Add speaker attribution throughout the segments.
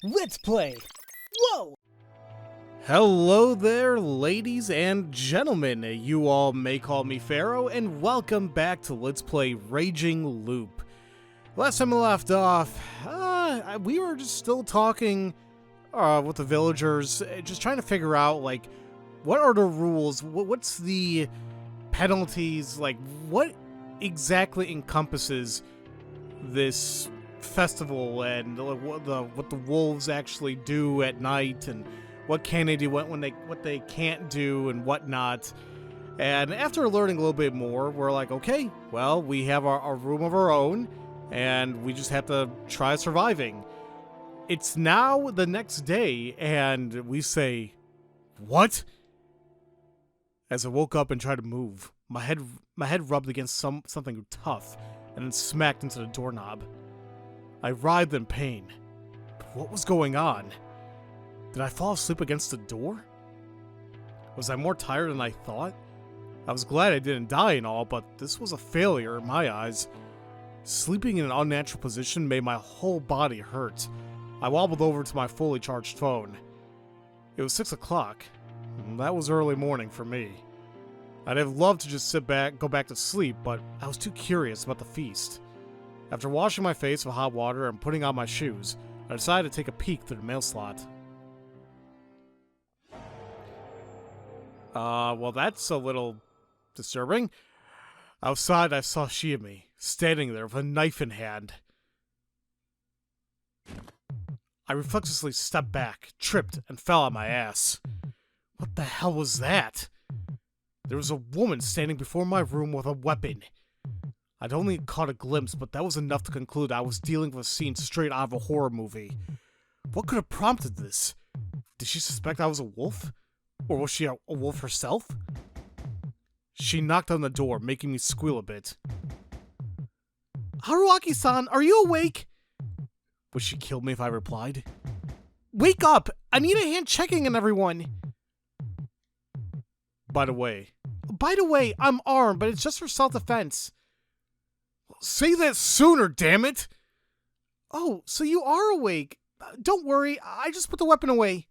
Speaker 1: Let's play! Whoa!
Speaker 2: Hello there, ladies and gentlemen. You all may call me Pharaoh, and welcome back to Let's Play Raging Loop. Last time we left off, we were just still talking with the villagers, just trying to figure out, like, what are the rules, what's the penalties, like, what exactly encompasses this festival, and what the wolves actually do at night, and what can they do, what they can't do, and whatnot. And after learning a little bit more, we're like, okay, well, we have our room of our own, and we just have to try surviving. It's now the next day, and we say, what? As I woke up and tried to move, my head rubbed against something tough, and then smacked into the doorknob. I writhed in pain. But what was going on? Did I fall asleep against the door? Was I more tired than I thought? I was glad I didn't die and all, but this was a failure in my eyes. Sleeping in an unnatural position made my whole body hurt. I wobbled over to my fully charged phone. It was 6 o'clock. That was early morning for me. I'd have loved to just sit back, go back to sleep, but I was too curious about the feast. After washing my face with hot water and putting on my shoes, I decided to take a peek through the mail slot. Well, that's a little disturbing. Outside, I saw Yasumizu standing there with a knife in hand. I reflexively stepped back, tripped, and fell on my ass. What the hell was that? There was a woman standing before my room with a weapon. I'd only caught a glimpse, but that was enough to conclude I was dealing with a scene straight out of a horror movie. What could have prompted this? Did she suspect I was a wolf? Or was she a wolf herself? She knocked on the door, making me squeal a bit. Haruaki-san, are you awake? Would she kill me if I replied? Wake up! I need a hand checking on everyone! By the way, I'm armed, but it's just for self-defense. Say that sooner, damn it! Oh, so you are awake. Don't worry, I just put the weapon away.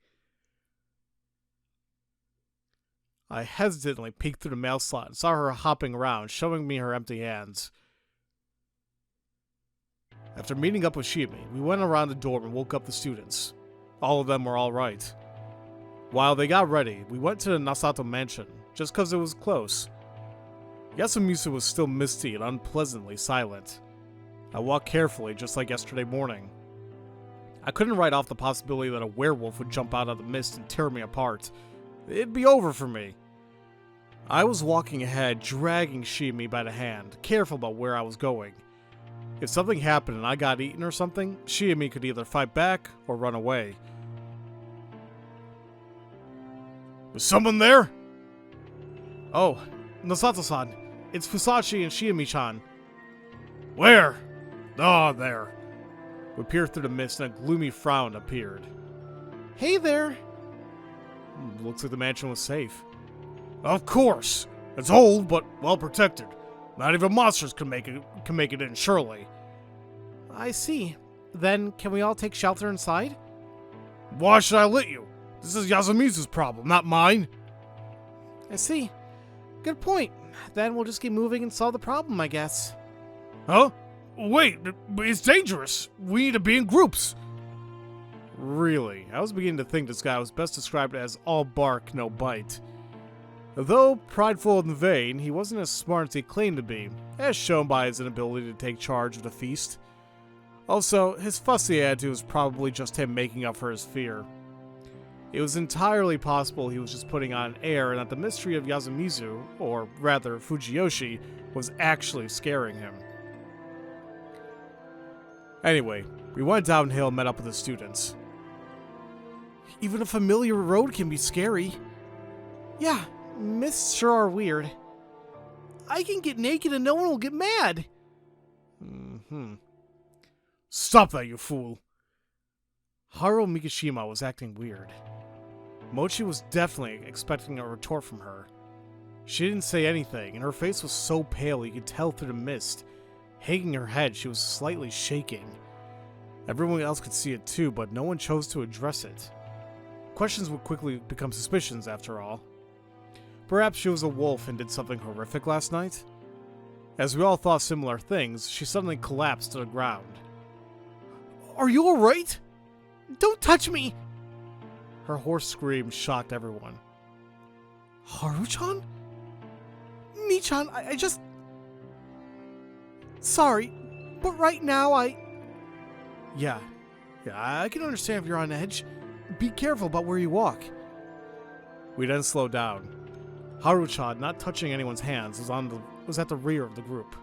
Speaker 2: I hesitantly peeked through the mail slot and saw her hopping around, showing me her empty hands. After meeting up with Yasumizu, we went around the dorm and woke up the students. All of them were alright. While they got ready, we went to the Nasato mansion, just because it was close. Yasumizu was still misty and unpleasantly silent. I walked carefully, just like yesterday morning. I couldn't write off the possibility that a werewolf would jump out of the mist and tear me apart. It'd be over for me. I was walking ahead, dragging Yasumizu by the hand, careful about where I was going. If something happened and I got eaten or something, Yasumizu could either fight back or run away. Was someone there? Oh, Nasato-san. It's Fusashi and Yasumizu-chan. Where? Oh, there. We peered through the mist and a gloomy frown appeared. Hey there. Looks like the mansion was safe. Of course. It's old, but well protected. Not even monsters can make it in, surely. I see. Then, can we all take shelter inside? Why should I let you? This is Yasumizu's problem, not mine. I see. Good point. Then we'll just keep moving and solve the problem, I guess. Huh? Wait, it's dangerous. We need to be in groups. Really? I was beginning to think this guy was best described as all bark, no bite. Though prideful and vain, he wasn't as smart as he claimed to be, as shown by his inability to take charge of the feast. Also, his fussy attitude was probably just him making up for his fear. It was entirely possible he was just putting on an air and that the mystery of Yasumizu, or rather Fujiyoshi, was actually scaring him. Anyway, we went downhill and met up with the students. Even a familiar road can be scary. Yeah, myths sure are weird. I can get naked and no one will get mad. Stop that, you fool. Haru Mikishima was acting weird. Mochi was definitely expecting a retort from her. She didn't say anything, and her face was so pale you could tell through the mist. Hanging her head, she was slightly shaking. Everyone else could see it too, but no one chose to address it. Questions would quickly become suspicions, after all. Perhaps she was a wolf and did something horrific last night? As we all thought similar things, she suddenly collapsed to the ground. Are you alright? Don't touch me! Her hoarse scream shocked everyone. Haru-chan? Mi-chan, I just... Sorry, but right now Yeah, I can understand if you're on edge. Be careful about where you walk. We then slowed down. Haru-chan, not touching anyone's hands, was at the rear of the group.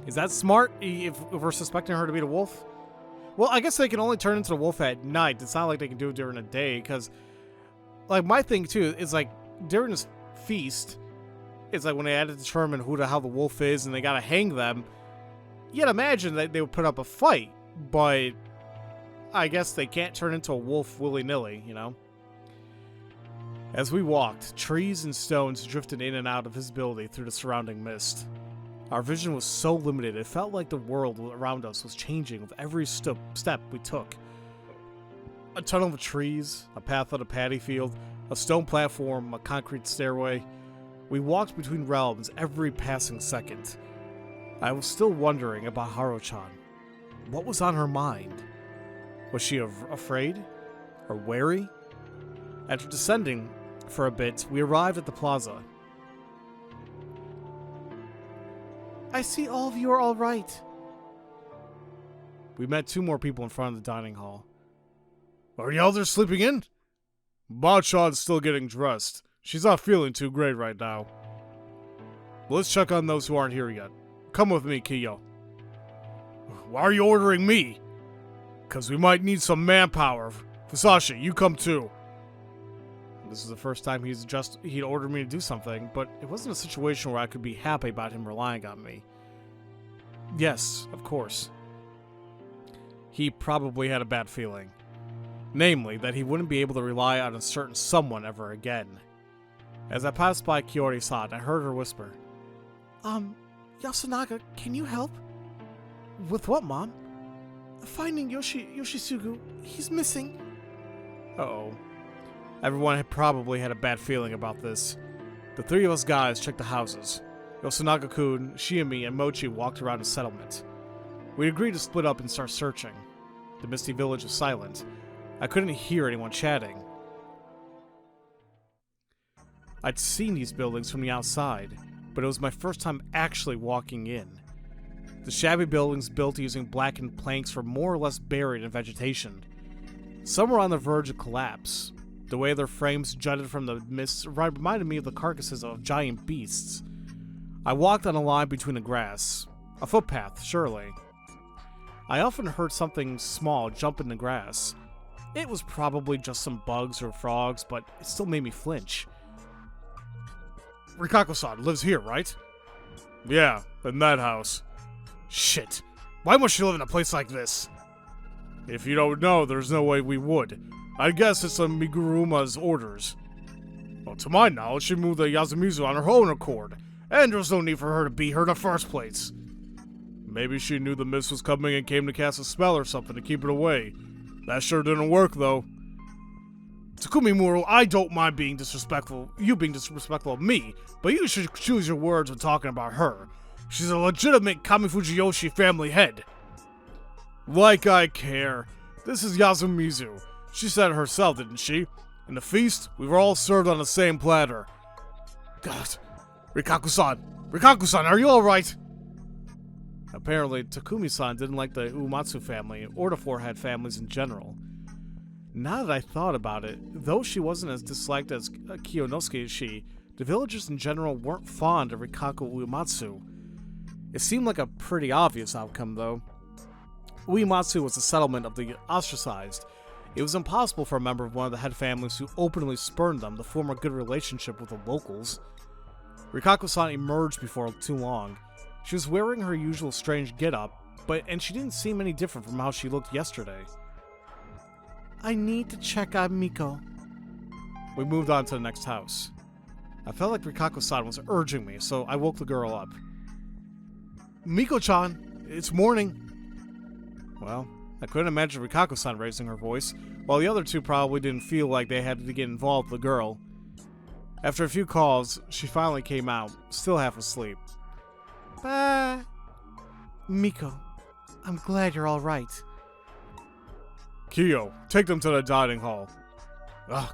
Speaker 2: Is that smart, if we're suspecting her to be the wolf? Well, I guess they can only turn into the wolf at night. It's not like they can do it during the day, because... Like, my thing, too, is, like, during this feast, it's like when they had to determine who the hell the wolf is, and they gotta hang them, you'd imagine that they would put up a fight, but... I guess they can't turn into a wolf willy-nilly, you know? As we walked, trees and stones drifted in and out of visibility through the surrounding mist. Our vision was so limited, it felt like the world around us was changing with every step we took. A tunnel of trees, a path on a paddy field, a stone platform, a concrete stairway. We walked between realms every passing second. I was still wondering about Haru-chan. What was on her mind? Was she afraid? Or wary? After descending for a bit, we arrived at the plaza. I see all of you are all right. We met two more people in front of the dining hall. Are the elders sleeping in? Ba-chan's still getting dressed. She's not feeling too great right now. Let's check on those who aren't here yet. Come with me, Kiyo. Why are you ordering me? Because we might need some manpower. Fusashi, you come too. This is the first time he'd ordered me to do something, but it wasn't a situation where I could be happy about him relying on me. Yes, of course. He probably had a bad feeling. Namely, that he wouldn't be able to rely on a certain someone ever again. As I passed by Kiori-san, I heard her whisper. Yasunaga, can you help? With what, Mom? Finding Yoshisugu. He's missing. Uh-oh. Everyone had probably had a bad feeling about this. The three of us guys checked the houses. Yasunaga-kun, Shiami, and Mochi walked around the settlement. We agreed to split up and start searching. The misty village was silent. I couldn't hear anyone chatting. I'd seen these buildings from the outside, but it was my first time actually walking in. The shabby buildings built using blackened planks were more or less buried in vegetation. Some were on the verge of collapse. The way their frames jutted from the mist reminded me of the carcasses of giant beasts. I walked on a line between the grass. A footpath, surely. I often heard something small jump in the grass. It was probably just some bugs or frogs, but it still made me flinch. Rikako-san lives here, right? Yeah, in that house. Shit. Why must she live in a place like this? If you don't know, there's no way we would. I guess it's on Miguruma's orders. Well, to my knowledge, she moved to Yasumizu on her own accord, and there's no need for her to be here in the first place. Maybe she knew the mist was coming and came to cast a spell or something to keep it away. That sure didn't work, though. Takumi Muro, I don't mind being disrespectful, you being disrespectful of me, but you should choose your words when talking about her. She's a legitimate Kamifujiyoshi family head. Like I care. This is Yasumizu. She said it herself, didn't she? In the feast, we were all served on the same platter. God. Rikaku-san, are you alright? Apparently, Takumi-san didn't like the Uematsu family, or the four-head families in general. Now that I thought about it, though she wasn't as disliked as Kiyonosuke, the villagers in general weren't fond of Rikaku Uematsu. It seemed like a pretty obvious outcome, though. Uematsu was a settlement of the ostracized. It was impossible for a member of one of the head families who openly spurned them to form a good relationship with the locals. Rikaku-san emerged before too long. She was wearing her usual strange get-up, and she didn't seem any different from how she looked yesterday. I need to check on Miko. We moved on to the next house. I felt like Rikaku-san was urging me, so I woke the girl up. Miko-chan, it's morning. Well, I couldn't imagine Rikako-san raising her voice, while the other two probably didn't feel like they had to get involved with the girl. After a few calls, she finally came out, still half asleep.
Speaker 1: Miko, I'm glad you're alright.
Speaker 2: Kiyo, take them to the dining hall.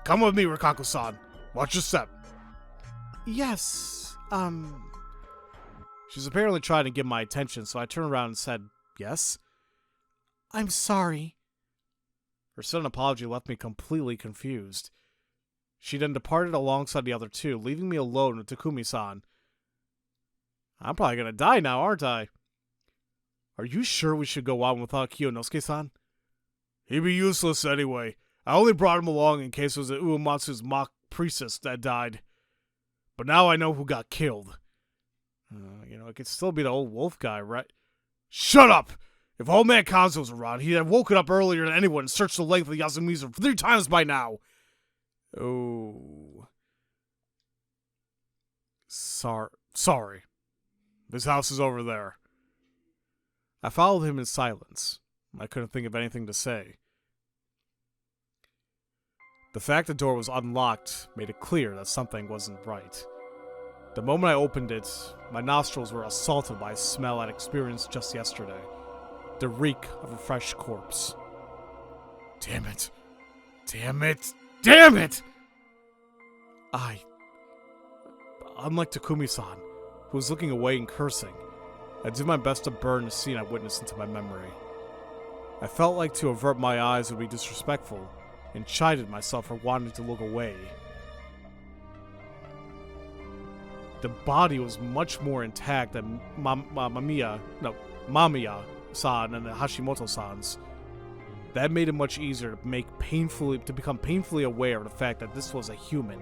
Speaker 2: Come with me, Rikako-san. Watch your step.
Speaker 1: Yes,
Speaker 2: She's apparently trying to get my attention, so I turned around and said, yes?
Speaker 1: I'm sorry.
Speaker 2: Her sudden apology left me completely confused. She then departed alongside the other two, leaving me alone with Takumi-san. I'm probably gonna die now, aren't I? Are you sure we should go on without Kiyonosuke-san? He'd be useless anyway. I only brought him along in case it was Uematsu's mock priestess that died. But now I know who got killed. It could still be the old wolf guy, right? Shut up! If old man Kanzo was around, he'd have woken up earlier than anyone and searched the length of the Yasumizu 3 times by now. Oh. Sorry. This house is over there. I followed him in silence. I couldn't think of anything to say. The fact the door was unlocked made it clear that something wasn't right. The moment I opened it, my nostrils were assaulted by a smell I'd experienced just yesterday. The reek of a fresh corpse. Damn it! Unlike Takumi-san, who was looking away and cursing, I did my best to burn the scene I witnessed into my memory. I felt like to avert my eyes would be disrespectful, and chided myself for wanting to look away. The body was much more intact than Mamiya-san and the Hashimoto-sans. That made it much easier to become painfully aware of the fact that this was a human,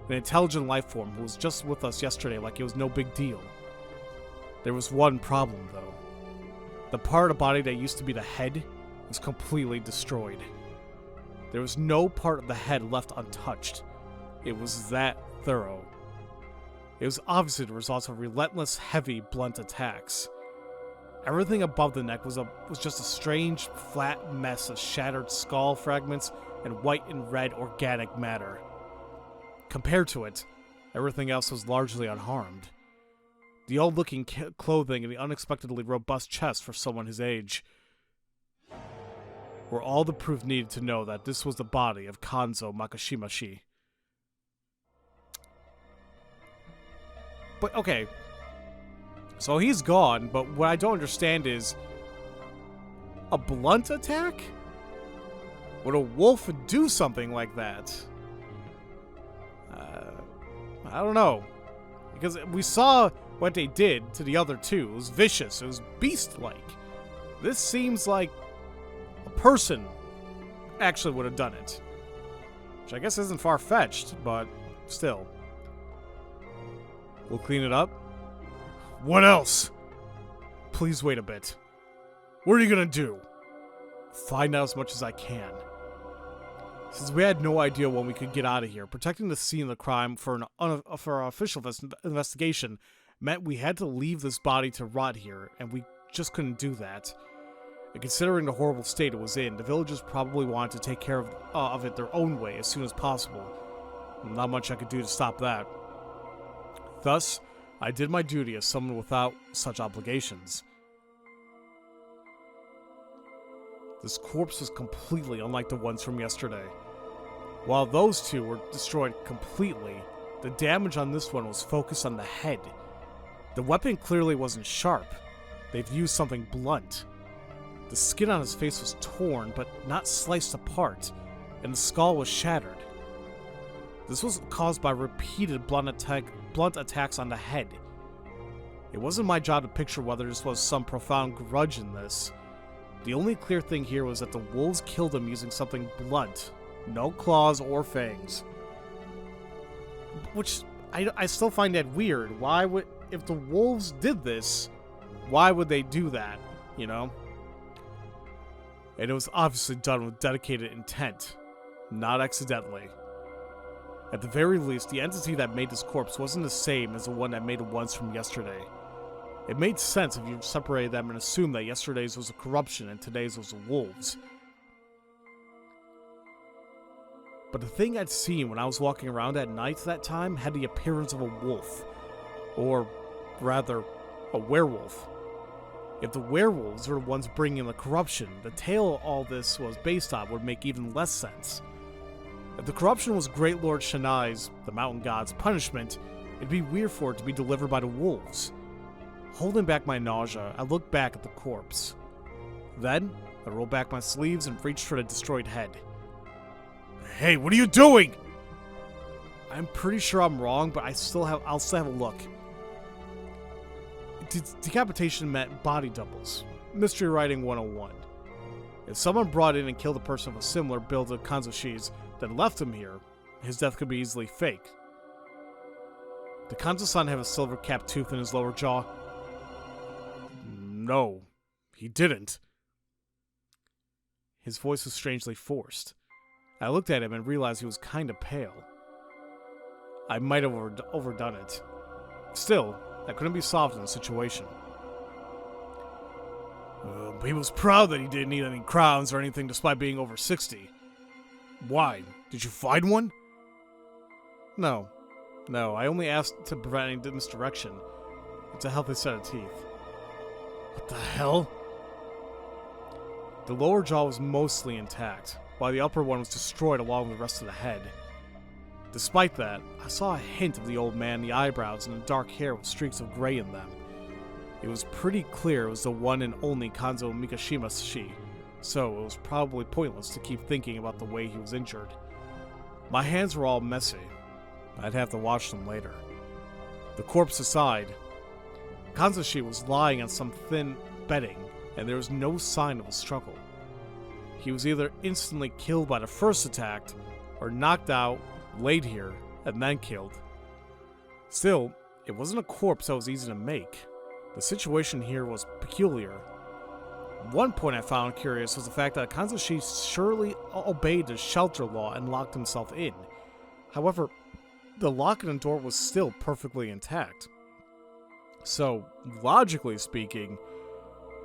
Speaker 2: an intelligent life form who was just with us yesterday like it was no big deal. There was one problem, though. The part of the body that used to be the head was completely destroyed. There was no part of the head left untouched. It was that thorough. It was obviously the result of relentless, heavy, blunt attacks. Everything above the neck was just a strange, flat mess of shattered skull fragments and white and red organic matter. Compared to it, everything else was largely unharmed. The old-looking clothing and the unexpectedly robust chest for someone his age were all the proof needed to know that this was the body of Kanzo Makashimashi. But, okay. So he's gone, but what I don't understand is... a blunt attack? Would a wolf do something like that? I don't know. Because we saw what they did to the other two. It was vicious. It was beast-like. This seems like a person actually would have done it. Which I guess isn't far-fetched, but still. We'll clean it up. What else? Please wait a bit. What are you gonna do? Find out as much as I can. Since we had no idea when we could get out of here, protecting the scene of the crime for an official investigation meant we had to leave this body to rot here, and we just couldn't do that. And considering the horrible state it was in, the villagers probably wanted to take care of it their own way as soon as possible. Not much I could do to stop that. Thus, I did my duty as someone without such obligations. This corpse was completely unlike the ones from yesterday. While those two were destroyed completely, the damage on this one was focused on the head. The weapon clearly wasn't sharp. They've used something blunt. The skin on his face was torn, but not sliced apart, and the skull was shattered. This was caused by repeated blunt attacks on the head. It wasn't my job to picture whether this was some profound grudge in this. The only clear thing here was that the wolves killed him using something blunt. No claws or fangs. Which, I still find that weird. Why would... if the wolves did this, why would they do that? You know? And it was obviously done with dedicated intent. Not accidentally. At the very least, the entity that made this corpse wasn't the same as the one that made the ones from yesterday. It made sense if you separated them and assumed that yesterday's was a corruption and today's was the wolves. But the thing I'd seen when I was walking around at night that time had the appearance of a wolf. Or, rather, a werewolf. If the werewolves were the ones bringing the corruption, the tale all this was based on would make even less sense. If the corruption was Great Lord Shanai's, the mountain god's, punishment, it'd be weird for it to be delivered by the wolves. Holding back my nausea, I looked back at the corpse. Then, I rolled back my sleeves and reached for the destroyed head. Hey, what are you doing? I'm pretty sure I'm wrong, but I'll still have a look. Decapitation meant body doubles. Mystery Writing 101. If someone brought in and killed a person of a similar build to Kanzashi's, then left him here, his death could be easily fake. Did Kanzo-san have a silver-capped tooth in his lower jaw? No, he didn't. His voice was strangely forced. I looked at him and realized he was kinda pale. I might have overdone it. Still, that couldn't be solved in the situation. He was proud that he didn't need any crowns or anything despite being over 60. Why? Did you find one? No, I only asked to prevent any misdirection. It's a healthy set of teeth. What the hell? The lower jaw was mostly intact, while the upper one was destroyed along with the rest of the head. Despite that, I saw a hint of the old man, the eyebrows, and the dark hair with streaks of gray in them. It was pretty clear it was the one and only Kanzo Mikashima-shi, so it was probably pointless to keep thinking about the way he was injured. My hands were all messy. I'd have to wash them later. The corpse aside, Kanzo-shi was lying on some thin bedding, and there was no sign of a struggle. He was either instantly killed by the first attack, or knocked out, laid here, and then killed. Still, it wasn't a corpse that was easy to make. The situation here was peculiar. One point I found curious was the fact that Kanzo-shi surely obeyed the shelter law and locked himself in. However, the lock on the door was still perfectly intact. So, logically speaking,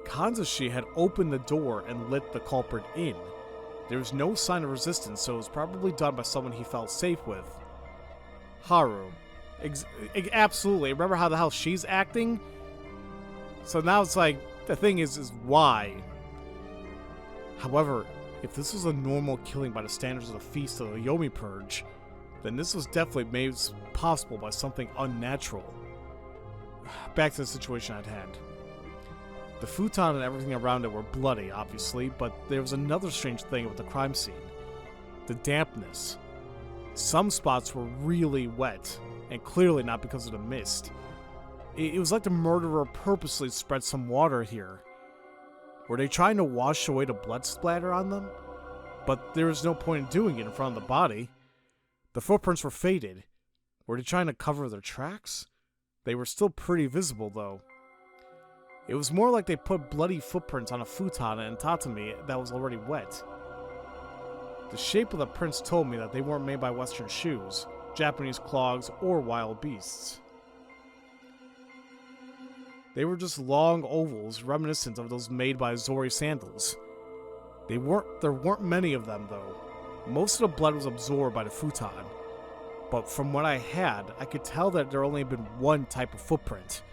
Speaker 2: Kanzo-shi had opened the door and let the culprit in. There was no sign of resistance, so it was probably done by someone he felt safe with. Haru. Absolutely. Remember how the hell she's acting? So now it's like, the thing is why? However, if this was a normal killing by the standards of the Feast of the Yomi Purge, then this was definitely made possible by something unnatural. Back to the situation at hand. The futon and everything around it were bloody, obviously, but there was another strange thing with the crime scene. The dampness. Some spots were really wet, and clearly not because of the mist. It was like the murderer purposely spread some water here. Were they trying to wash away the blood splatter on them? But there was no point in doing it in front of the body. The footprints were faded. Were they trying to cover their tracks? They were still pretty visible, though. It was more like they put bloody footprints on a futon and tatami that was already wet. The shape of the prints told me that they weren't made by Western shoes, Japanese clogs, or wild beasts. They were just long ovals reminiscent of those made by Zori sandals. There weren't many of them, though. Most of the blood was absorbed by the futon. But from what I had, I could tell that there only had been one type of footprint.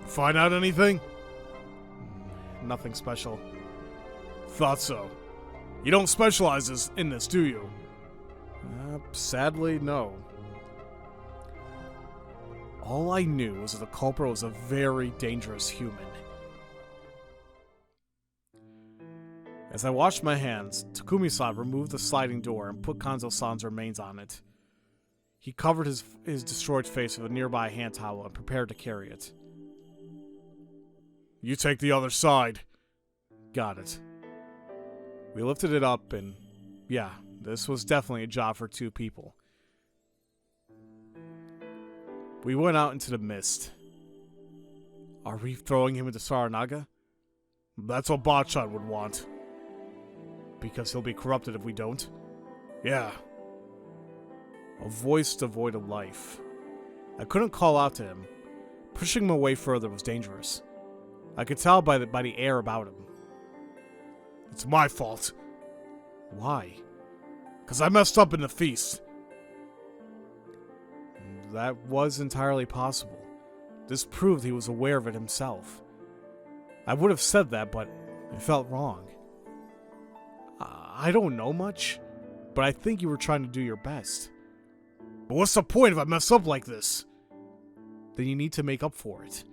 Speaker 2: Find out anything? Nothing special. Thought so. You don't specialize in this, do you? Sadly, no. All I knew was that the culprit was a very dangerous human. As I washed my hands, Takumi-san removed the sliding door and put Kanzo-san's remains on it. He covered his destroyed face with a nearby hand towel and prepared to carry it. You take the other side. Got it. We lifted it up and, yeah, this was definitely a job for two people. We went out into the mist. Are we throwing him into Saranaga? That's what Bachan would want. Because he'll be corrupted if we don't? Yeah. A voice devoid of life. I couldn't call out to him. Pushing him away further was dangerous. I could tell by the air about him. It's my fault. Why? Because I messed up in the feast. That was entirely possible. This proved he was aware of it himself. I would have said that, but it felt wrong. I don't know much, but I think you were trying to do your best. But what's the point if I mess up like this? Then you need to make up for it.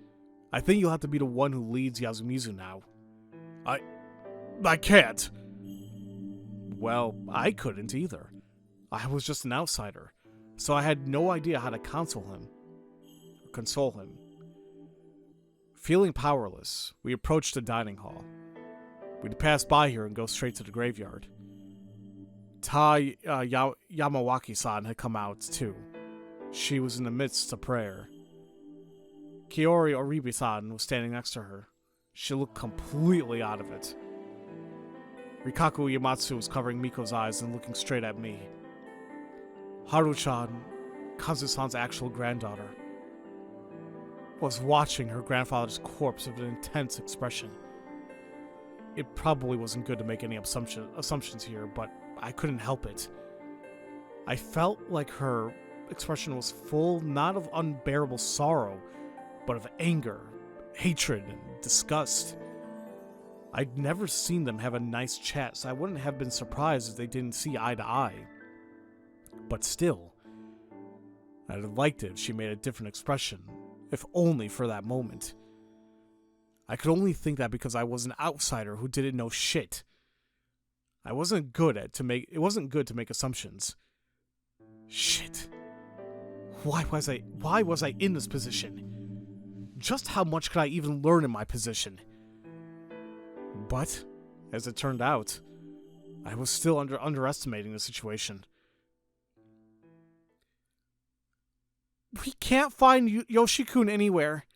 Speaker 2: I think you'll have to be the one who leads Yasumizu now. I can't. Well, I couldn't either. I was just an outsider, so I had no idea how to console him. Feeling powerless, we approached the dining hall. We'd pass by here and go straight to the graveyard. Yamawaki-san had come out, too. She was in the midst of prayer. Kiori Oribi-san was standing next to her. She looked completely out of it. Rikaku Yamatsu was covering Miko's eyes and looking straight at me. Haru-chan, Kazu-san's actual granddaughter, was watching her grandfather's corpse with an intense expression. It probably wasn't good to make any assumptions here, but I couldn't help it. I felt like her expression was full not of unbearable sorrow, but of anger, hatred, and disgust. I'd never seen them have a nice chat, so I wouldn't have been surprised if they didn't see eye to eye. But still, I'd have liked it if she made a different expression, if only for that moment. I could only think that because I was an outsider who didn't know shit. It wasn't good to make assumptions. Shit. Why was I in this position? Just how much could I even learn in my position? But, as it turned out, I was still underestimating the situation. We can't find Yoshi-kun anywhere.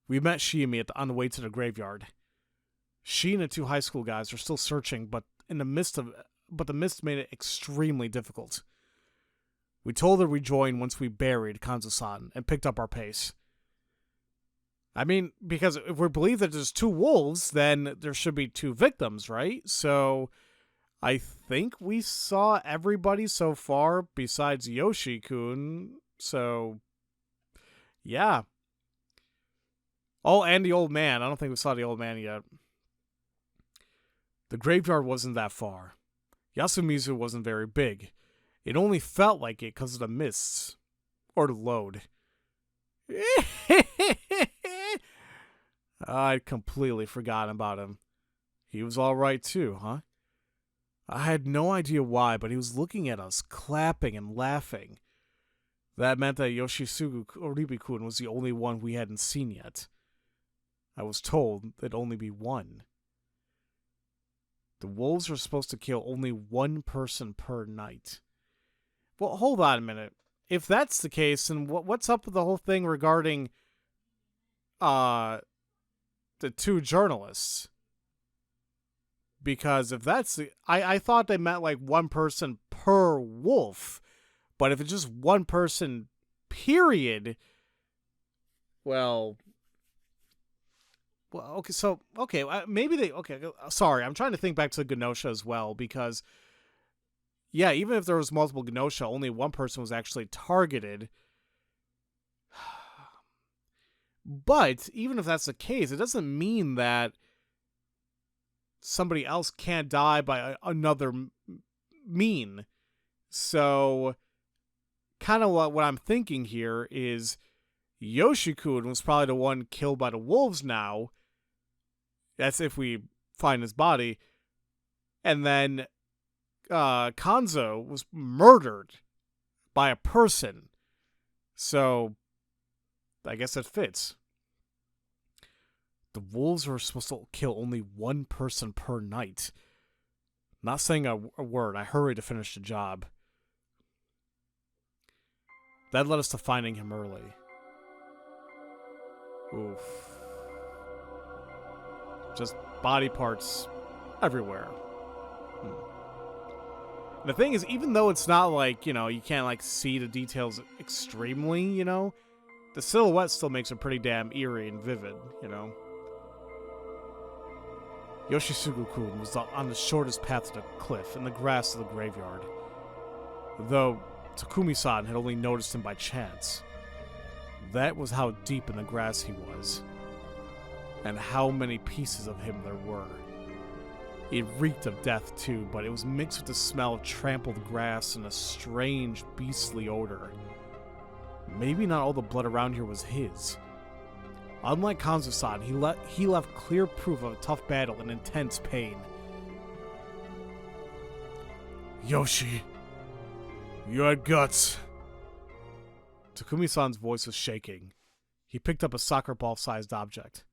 Speaker 2: We met Shiemi on the way to the graveyard. She and the two high school guys are still searching, but the mist made it extremely difficult. We told her we'd join once we buried Kanzo-san and picked up our pace. I mean, because if we believe that there's two wolves, then there should be two victims, right? So, I think we saw everybody so far besides Yoshi-kun. So, yeah. Oh, and the old man. I don't think we saw the old man yet. The graveyard wasn't that far. Yasumizu wasn't very big. It only felt like it because of the mists. Or the load. I'd completely forgotten about him. He was alright too, huh? I had no idea why, but he was looking at us, clapping and laughing. That meant that Yoshisugu Oribi-kun was the only one we hadn't seen yet. I was told there'd only be one. The wolves were supposed to kill only one person per night. Well, hold on a minute. If that's the case, then what's up with the whole thing regarding the two journalists? Because if that's the... I thought they meant like one person per wolf. But if it's just one person, period... Well, okay, maybe they... Okay, sorry, I'm trying to think back to Genosha as well, because... Yeah, even if there was multiple Genosha, only one person was actually targeted. But, even if that's the case, it doesn't mean that somebody else can't die by another mean. So, kind of what I'm thinking here is Yoshi-kun was probably the one killed by the wolves now. That's if we find his body. And then Kanzo was murdered by a person. So, I guess that fits. The wolves were supposed to kill only one person per night. Not saying a word. I hurried to finish the job. That led us to finding him early. Oof. Just body parts everywhere. And the thing is, even though it's not like, you know, you can't like see the details extremely, you know, the silhouette still makes it pretty damn eerie and vivid, you know. Yoshisugu-kun was on the shortest path to the cliff in the grass of the graveyard, though Takumi-san had only noticed him by chance. That was how deep in the grass he was, and how many pieces of him there were. It reeked of death too, but it was mixed with the smell of trampled grass and a strange, beastly odor. Maybe not all the blood around here was his. Unlike Kanzo-san, he left clear proof of a tough battle and intense pain. Yoshi, you had guts. Takumi-san's voice was shaking. He picked up a soccer ball-sized object.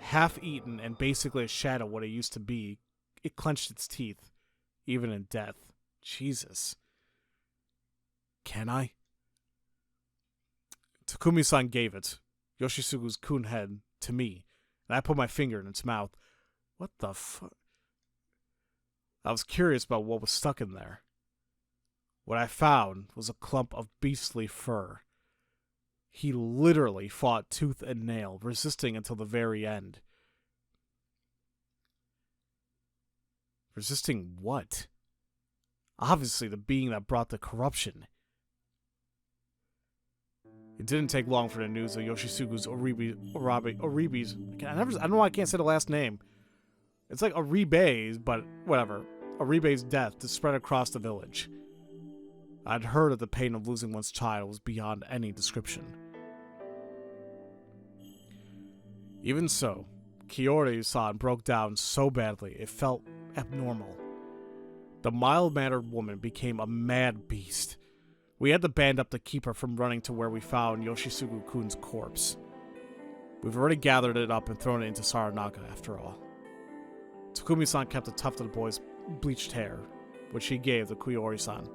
Speaker 2: Half-eaten and basically a shadow of what it used to be, it clenched its teeth, even in death. Jesus. Can I? Takumi-san gave it, Yoshisugu's kun head, to me, and I put my finger in its mouth. What the fuck? I was curious about what was stuck in there. What I found was a clump of beastly fur. He literally fought tooth and nail, resisting until the very end. Resisting what? Obviously the being that brought the corruption. It didn't take long for the news of Yoshisugu's Oribe's... I don't know why I can't say the last name. It's like Oribe's, but whatever. Oribe's death to spread across the village. I'd heard that the pain of losing one's child was beyond any description. Even so, Kiori-san broke down so badly it felt abnormal. The mild-mannered woman became a mad beast. We had to band up to keep her from running to where we found Yoshisugu-kun's corpse. We've already gathered it up and thrown it into Saranaga, after all. Takumi-san kept a tuft of the boy's bleached hair, which he gave to Kiori-san.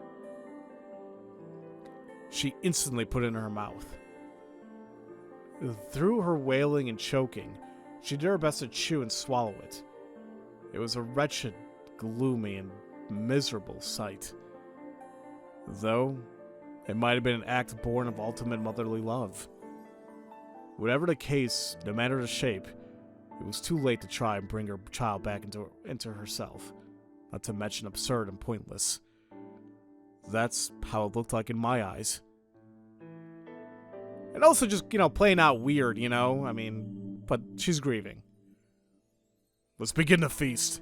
Speaker 2: She instantly put it in her mouth. Through her wailing and choking, she did her best to chew and swallow it. It was a wretched, gloomy, and miserable sight. Though, it might have been an act born of ultimate motherly love. Whatever the case, no matter the shape, it was too late to try and bring her child back into herself. Not to mention absurd and pointless. That's how it looked like in my eyes. And also just, you know, playing out weird, you know? I mean, but she's grieving. Let's begin the feast.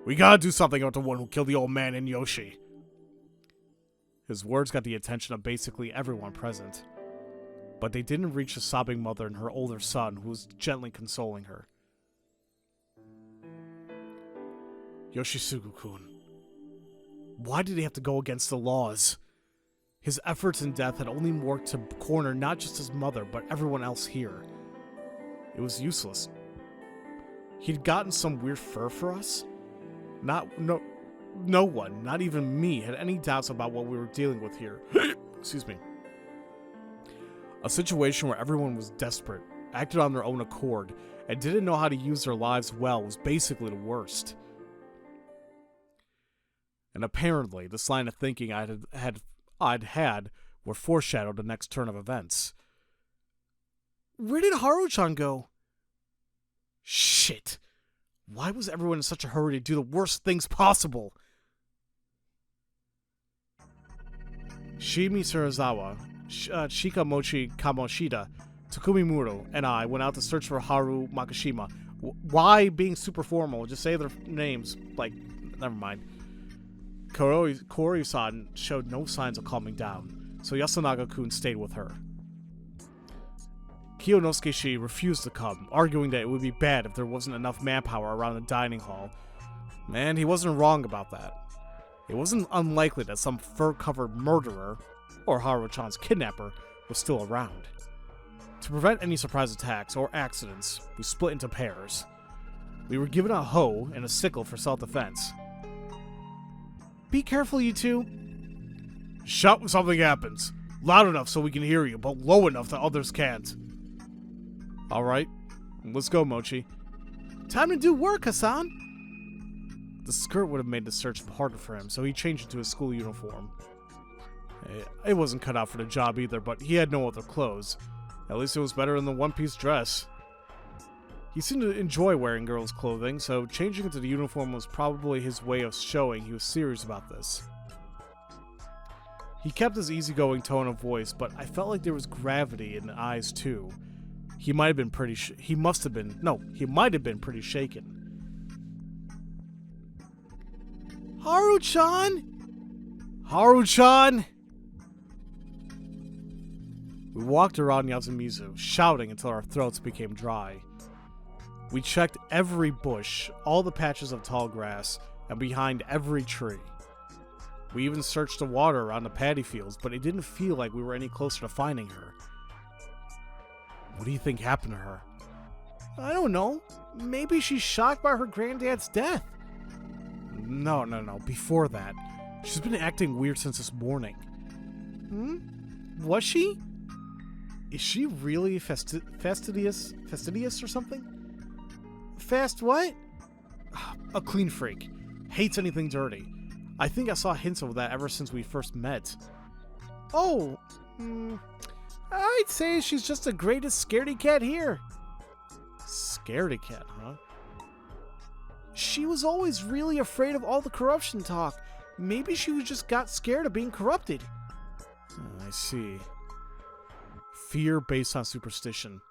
Speaker 2: We gotta do something about the one who killed the old man and Yoshi. His words got the attention of basically everyone present. But they didn't reach the sobbing mother and her older son, who was gently consoling her. Yoshisugu-kun. Why did he have to go against the laws? His efforts in death had only worked to corner not just his mother, but everyone else here. It was useless. He'd gotten some weird fur for us? No one, not even me, had any doubts about what we were dealing with here. Excuse me. A situation where everyone was desperate, acted on their own accord, and didn't know how to use their lives well was basically the worst. And apparently, this line of thinking I'd had were foreshadowed the next turn of events.
Speaker 1: Where did Haru-chan go?
Speaker 2: Shit! Why was everyone in such a hurry to do the worst things possible? Shimi Surazawa, Shikamochi Kamoshida, Takumi Muro, and I went out to search for Haru Makishima. Why being super formal? Just say their names. Like, never mind. Koryu-san showed no signs of calming down, so Yasunaga-kun stayed with her. Kiyonosuke-shi refused to come, arguing that it would be bad if there wasn't enough manpower around the dining hall. And he wasn't wrong about that. It wasn't unlikely that some fur-covered murderer, or Haru-chan's kidnapper, was still around. To prevent any surprise attacks or accidents, we split into pairs. We were given a hoe and a sickle for self-defense.
Speaker 1: Be careful, you two.
Speaker 2: Shout when something happens. Loud enough so we can hear you, but low enough that others can't. Alright, let's go, Mochi.
Speaker 1: Time to do work, Hassan.
Speaker 2: The skirt would have made the search harder for him, so he changed into his school uniform. It wasn't cut out for the job either, but he had no other clothes. At least it was better than the one-piece dress. He seemed to enjoy wearing girls' clothing, so changing into the uniform was probably his way of showing he was serious about this. He kept his easygoing tone of voice, but I felt like there was gravity in the eyes too. He might have been pretty he might have been pretty shaken. Haru-chan! Haru-chan! We walked around Yasumizu, shouting until our throats became dry. We checked every bush, all the patches of tall grass, and behind every tree. We even searched the water around the paddy fields, but it didn't feel like we were any closer to finding her. What do you think happened to her? I don't know. Maybe she's shocked by her granddad's death. No. Before that. She's been acting weird since this morning. Was she? Is she really fastidious or something? Fast what? A clean freak. Hates anything dirty. I think I saw hints of that ever since we first met. Oh, I'd say she's just the greatest scaredy cat here. Scaredy cat, huh? She was always really afraid of all the corruption talk. Maybe she just got scared of being corrupted. I see. Fear based on superstition.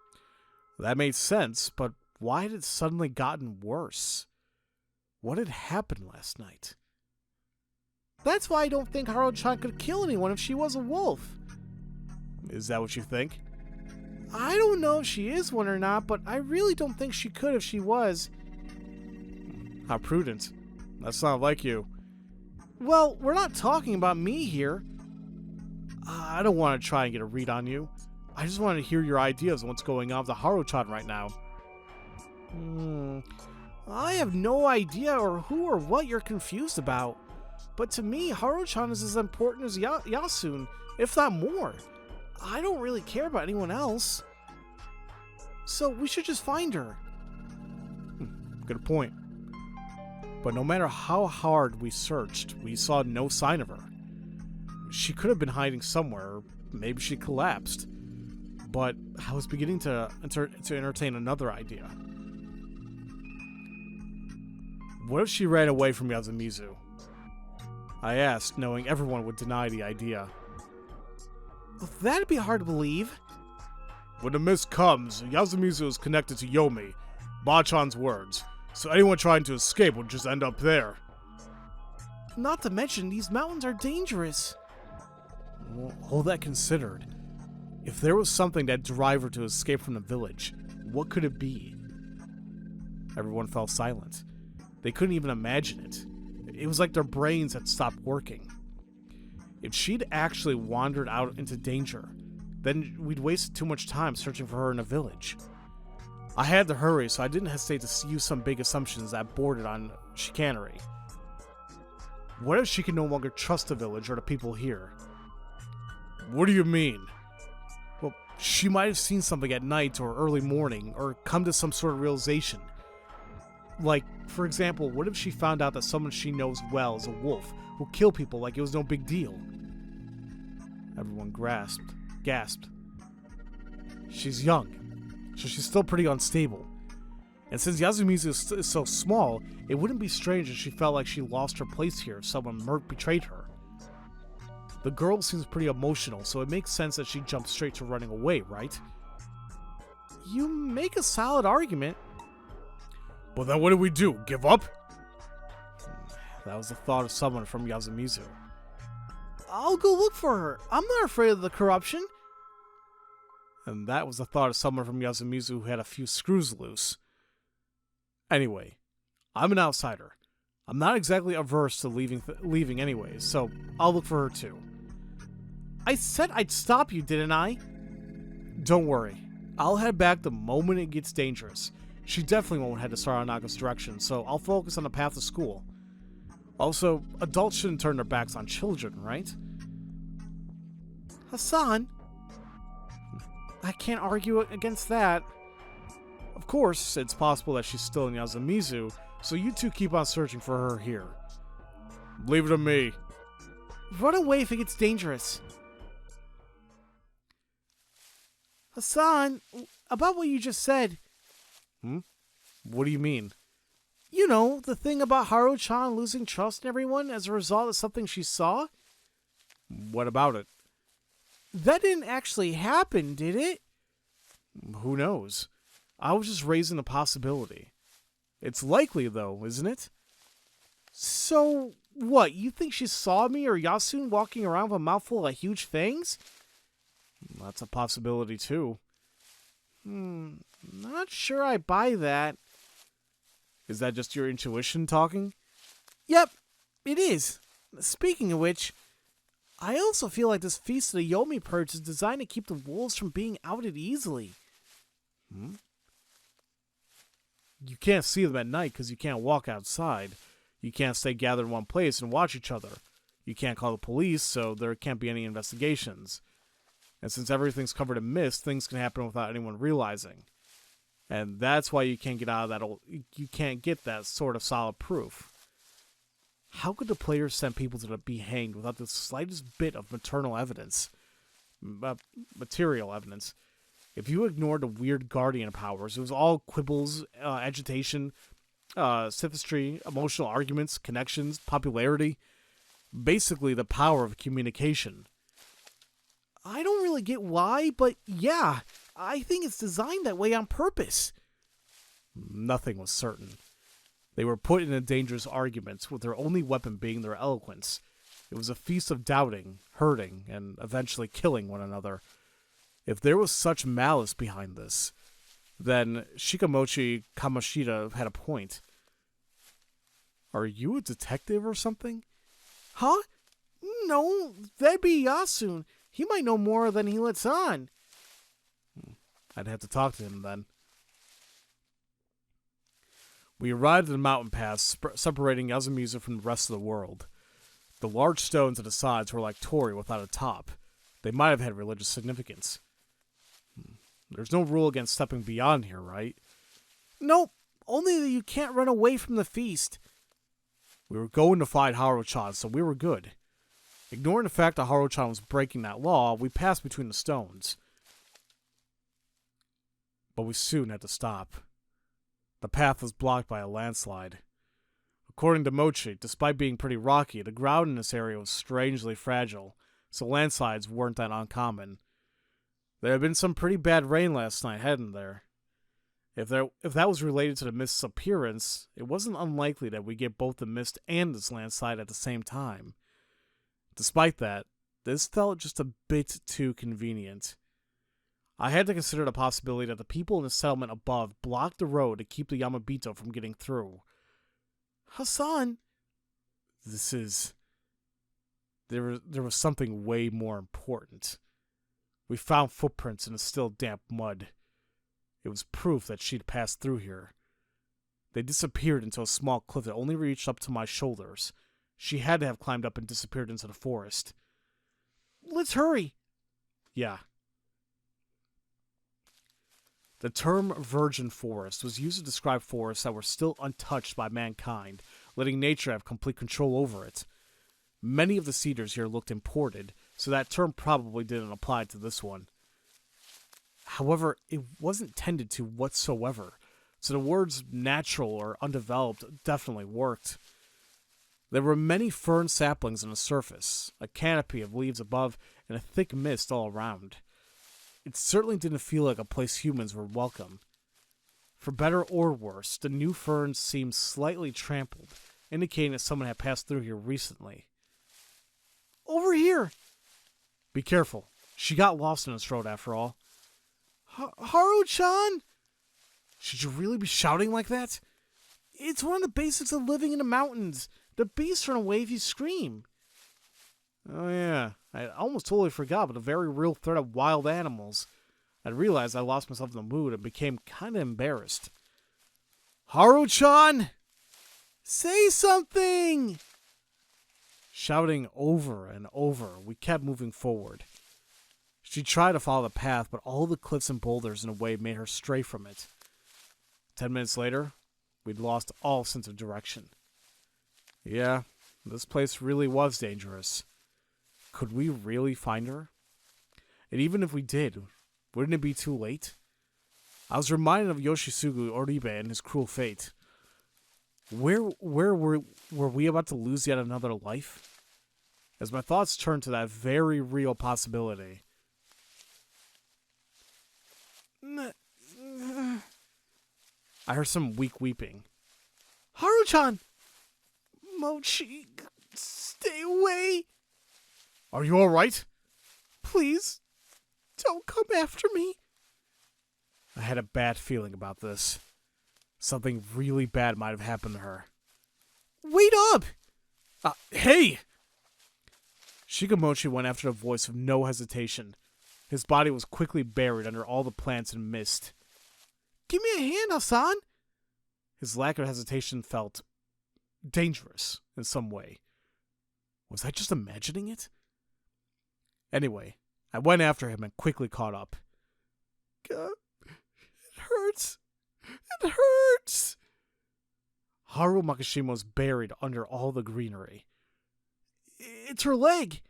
Speaker 2: That made sense, but why had it suddenly gotten worse? What had happened last night? That's why I don't think Haru-chan could kill anyone if she was a wolf. Is that what you think? I don't know if she is one or not, but I really don't think she could if she was. How prudent. That's not like you. Well, we're not talking about me here. I don't want to try and get a read on you. I just want to hear your ideas on what's going on with the Haru-chan right now. I have no idea who or what you're confused about. But to me, Haru-chan is as important as Yasun, if not more. I don't really care about anyone else. So we should just find her. Good point. But no matter how hard we searched, we saw no sign of her. She could have been hiding somewhere, or maybe she collapsed. But I was beginning to entertain another idea. What if she ran away from Yasumizu? I asked, knowing everyone would deny the idea. That'd be hard to believe. When the mist comes, Yasumizu is connected to Yomi, Bachan's words, so anyone trying to escape would just end up there. Not to mention, these mountains are dangerous. Well, all that considered, if there was something that drive her to escape from the village, what could it be? Everyone fell silent. They couldn't even imagine it. It was like their brains had stopped working. If she'd actually wandered out into danger, then we'd wasted too much time searching for her in a village. I had to hurry, so I didn't hesitate to use some big assumptions that bordered on chicanery. What if she could no longer trust the village or the people here? What do you mean? Well, she might have seen something at night or early morning, or come to some sort of realization. Like, for example, what if she found out that someone she knows well is a wolf who'll kill people like it was no big deal? Everyone gasped. She's young, so she's still pretty unstable. And since Yasumizu is so small, it wouldn't be strange if she felt like she lost her place here if someone betrayed her. The girl seems pretty emotional, so it makes sense that she jumped straight to running away, right? You make a solid argument. But then what do we do? Give up? That was the thought of someone from Yasumizu. I'll go look for her. I'm not afraid of the corruption. And that was the thought of someone from Yasumizu who had a few screws loose. Anyway, I'm an outsider. I'm not exactly averse to leaving anyways, so I'll look for her too. I said I'd stop you, didn't I? Don't worry. I'll head back the moment it gets dangerous. She definitely won't head to Saranaga's direction, so I'll focus on the path to school. Also, adults shouldn't turn their backs on children, right? Hassan? I can't argue against that. Of course, it's possible that she's still in Yasumizu, So you two keep on searching for her here. Leave it to me.
Speaker 1: Run away if it gets dangerous. Hassan, about what you just said.
Speaker 2: What do you mean?
Speaker 1: You know, the thing about Haru-chan losing trust in everyone as a result of something she saw?
Speaker 2: What about it?
Speaker 1: That didn't actually happen, did it?
Speaker 2: Who knows? I was just raising the possibility. It's likely, though, isn't it?
Speaker 1: So, what, you think she saw me or Yasun walking around with a mouthful of huge fangs?
Speaker 2: That's a possibility, too.
Speaker 1: Not sure I buy that.
Speaker 2: Is that just your intuition talking?
Speaker 1: Yep, it is. Speaking of which, I also feel like this Feast of the Yomi Purge is designed to keep the wolves from being outed easily.
Speaker 2: You can't see them at night because you can't walk outside. You can't stay gathered in one place and watch each other. You can't call the police, so there can't be any investigations. And since everything's covered in mist, things can happen without anyone realizing. And that's why you can't get out of that you can't get that sort of solid proof. How could the players send people to be hanged without the slightest bit of material evidence? If you ignored the weird guardian powers, it was all quibbles, agitation, sophistry, emotional arguments, connections, popularity. Basically, the power of communication.
Speaker 1: I don't really get why, but yeah, I think it's designed that way on purpose.
Speaker 2: Nothing was certain. They were put into dangerous arguments, with their only weapon being their eloquence. It was a feast of doubting, hurting, and eventually killing one another. If there was such malice behind this, then Shikamochi Kamoshida had a point. Are you a detective or something?
Speaker 1: Huh? No, that'd be Yasun. He might know more than he lets on.
Speaker 2: I'd have to talk to him then. We arrived at the mountain pass separating Yasumizu from the rest of the world. The large stones at the sides were like torii without a top. They might have had religious significance. There's no rule against stepping beyond here, right?
Speaker 1: Nope, only that you can't run away from the feast.
Speaker 2: We were going to fight Haru-chan, so we were good. Ignoring the fact that Haru-chan was breaking that law, we passed between the stones. But we soon had to stop. The path was blocked by a landslide. According to Mochi, despite being pretty rocky, the ground in this area was strangely fragile, so landslides weren't that uncommon. There had been some pretty bad rain last night, hadn't there? If that was related to the mist's appearance, it wasn't unlikely that we get both the mist and this landslide at the same time. Despite that, this felt just a bit too convenient. I had to consider the possibility that the people in the settlement above blocked the road to keep the Yamabito from getting through.
Speaker 1: Hassan!
Speaker 2: There was something way more important. We found footprints in the still damp mud. It was proof that she'd passed through here. They disappeared into a small cliff that only reached up to my shoulders. She had to have climbed up and disappeared into the forest.
Speaker 1: Let's hurry!
Speaker 2: Yeah. The term virgin forest was used to describe forests that were still untouched by mankind, letting nature have complete control over it. Many of the cedars here looked imported, so that term probably didn't apply to this one. However, it wasn't tended to whatsoever, so the words natural or undeveloped definitely worked. There were many fern saplings on the surface, a canopy of leaves above, and a thick mist all around. It certainly didn't feel like a place humans were welcome. For better or worse, the new ferns seemed slightly trampled, indicating that someone had passed through here recently.
Speaker 1: Over here!
Speaker 2: Be careful. She got lost in this road after all.
Speaker 1: Haru-chan!
Speaker 2: Should you really be shouting like that?
Speaker 1: It's one of the basics of living in the mountains. The beasts run away if you scream.
Speaker 2: Oh yeah, I almost totally forgot about the very real threat of wild animals. I realized I lost myself in the mood and became kind of embarrassed. Haru-chan!
Speaker 1: Say something!
Speaker 2: Shouting over and over, we kept moving forward. She tried to follow the path, but all the cliffs and boulders in the way made her stray from it. 10 minutes later, we'd lost all sense of direction. Yeah, this place really was dangerous. Could we really find her? And even if we did, wouldn't it be too late? I was reminded of Yasumizu Oribe and his cruel fate. Where were we about to lose yet another life? As my thoughts turned to that very real possibility. I heard some weak weeping.
Speaker 1: Haru-chan! Mochi, stay away!
Speaker 2: Are you alright?
Speaker 1: Please, don't come after me.
Speaker 2: I had a bad feeling about this. Something really bad might have happened to her.
Speaker 1: Wait up!
Speaker 2: Hey! Shigemochi went after the voice with no hesitation. His body was quickly buried under all the plants and mist.
Speaker 1: Give me a hand, Hassan!
Speaker 2: His lack of hesitation felt dangerous in some way. Was I just imagining it? Anyway, I went after him and quickly caught up.
Speaker 1: God, it hurts. It hurts!
Speaker 2: Haru Makishima was buried under all the greenery.
Speaker 1: It's her leg!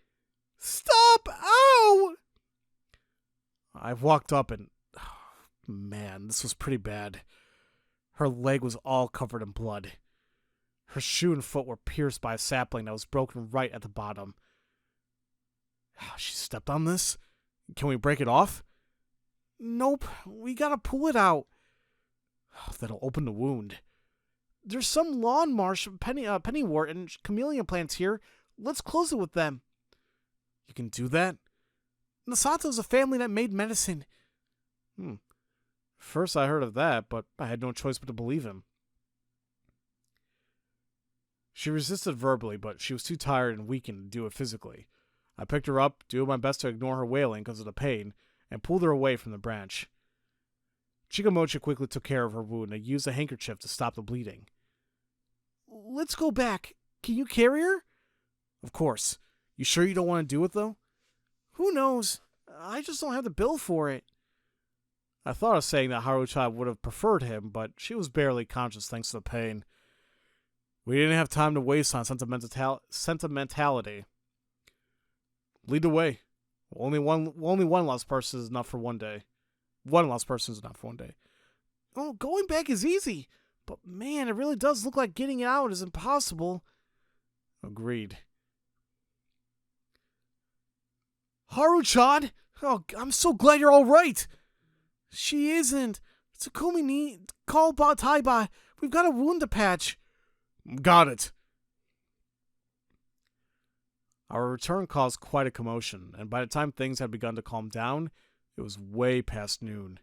Speaker 1: Stop! Ow!
Speaker 2: I walked up and... man, this was pretty bad. Her leg was all covered in blood. Her shoe and foot were pierced by a sapling that was broken right at the bottom. She stepped on this? Can we break it off?
Speaker 1: Nope, we gotta pull it out.
Speaker 2: That'll open the wound.
Speaker 1: There's some lawn marsh, pennywort, and chameleon plants here. Let's close it with them.
Speaker 2: You can do that?
Speaker 1: Nasato's a family that made medicine.
Speaker 2: First I heard of that, but I had no choice but to believe him. She resisted verbally, but she was too tired and weakened to do it physically. I picked her up, doing my best to ignore her wailing because of the pain, and pulled her away from the branch. Shigemochi quickly took care of her wound and used a handkerchief to stop the bleeding.
Speaker 1: Let's go back. Can you carry her?
Speaker 2: Of course. You sure you don't want to do it, though?
Speaker 1: Who knows? I just don't have the bill for it.
Speaker 2: I thought of saying that Haru-chan would have preferred him, but she was barely conscious thanks to the pain. We didn't have time to waste on sentimentality. Lead the way. Only one lost person is enough for one day. One lost person is enough for one day.
Speaker 1: Oh, going back is easy, but man, it really does look like getting out is impossible.
Speaker 2: Agreed.
Speaker 1: Haru-chan! Oh, I'm so glad you're all right. She isn't. Tsukumi ni call Taiba. We've got a wound to patch.
Speaker 2: Got it. Our return caused quite a commotion, and by the time things had begun to calm down, it was way past noon.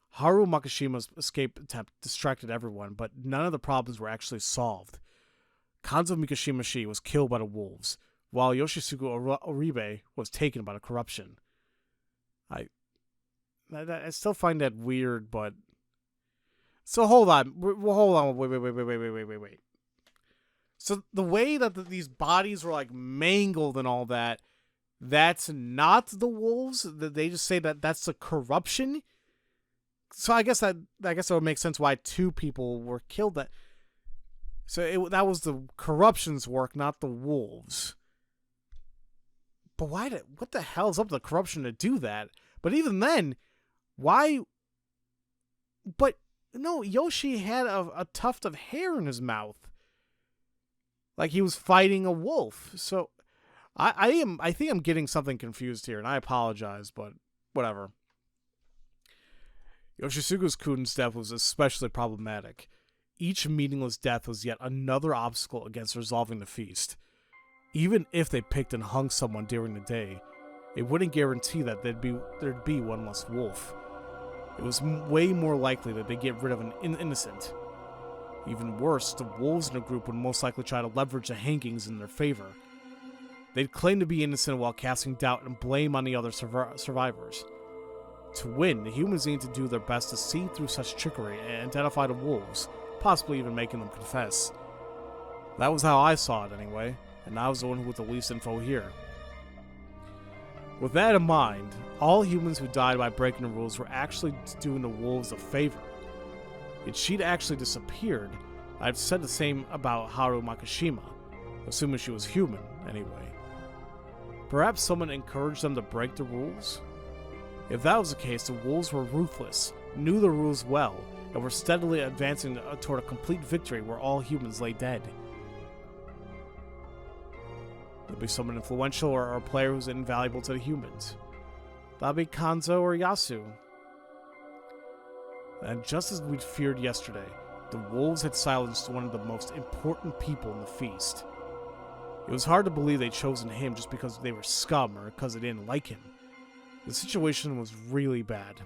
Speaker 2: Haru Makishima's escape attempt distracted everyone, but none of the problems were actually solved. Kanzo Mikishima-shi was killed by the wolves, while Yoshisuke Oribe was taken by the corruption. I still find that weird, but... So hold on. Wait. So the way that these bodies were like mangled and all that, that's not the wolves? They just say that that's the corruption? So I guess that would make sense why two people were killed. That was the corruption's work, not the wolves. But what the hell is up with the corruption to do that? But even then, why? But no, Yoshi had a tuft of hair in his mouth. Like he was fighting a wolf. So I think I'm getting something confused here, and I apologize, but whatever. Yoshisuke's Kun's death was especially problematic. Each meaningless death was yet another obstacle against resolving the feast. Even if they picked and hung someone during the day, it wouldn't guarantee that there'd be one less wolf. It was way more likely that they'd get rid of an innocent. Even worse, the wolves in the group would most likely try to leverage the hangings in their favor. They'd claim to be innocent while casting doubt and blame on the other survivors. To win, the humans need to do their best to see through such trickery and identify the wolves, possibly even making them confess. That was how I saw it anyway, and I was the one with the least info here. With that in mind, all humans who died by breaking the rules were actually doing the wolves a favor. If she'd actually disappeared, I'd said the same about Haru Makishima, assuming she was human, anyway. Perhaps someone encouraged them to break the rules? If that was the case, the wolves were ruthless, knew the rules well, and were steadily advancing toward a complete victory where all humans lay dead. There'll be someone influential or a player who's invaluable to the humans. That'll be Kanzo or Yasu. And just as we'd feared yesterday, the wolves had silenced one of the most important people in the feast. It was hard to believe they'd chosen him just because they were scum or because they didn't like him. The situation was really bad.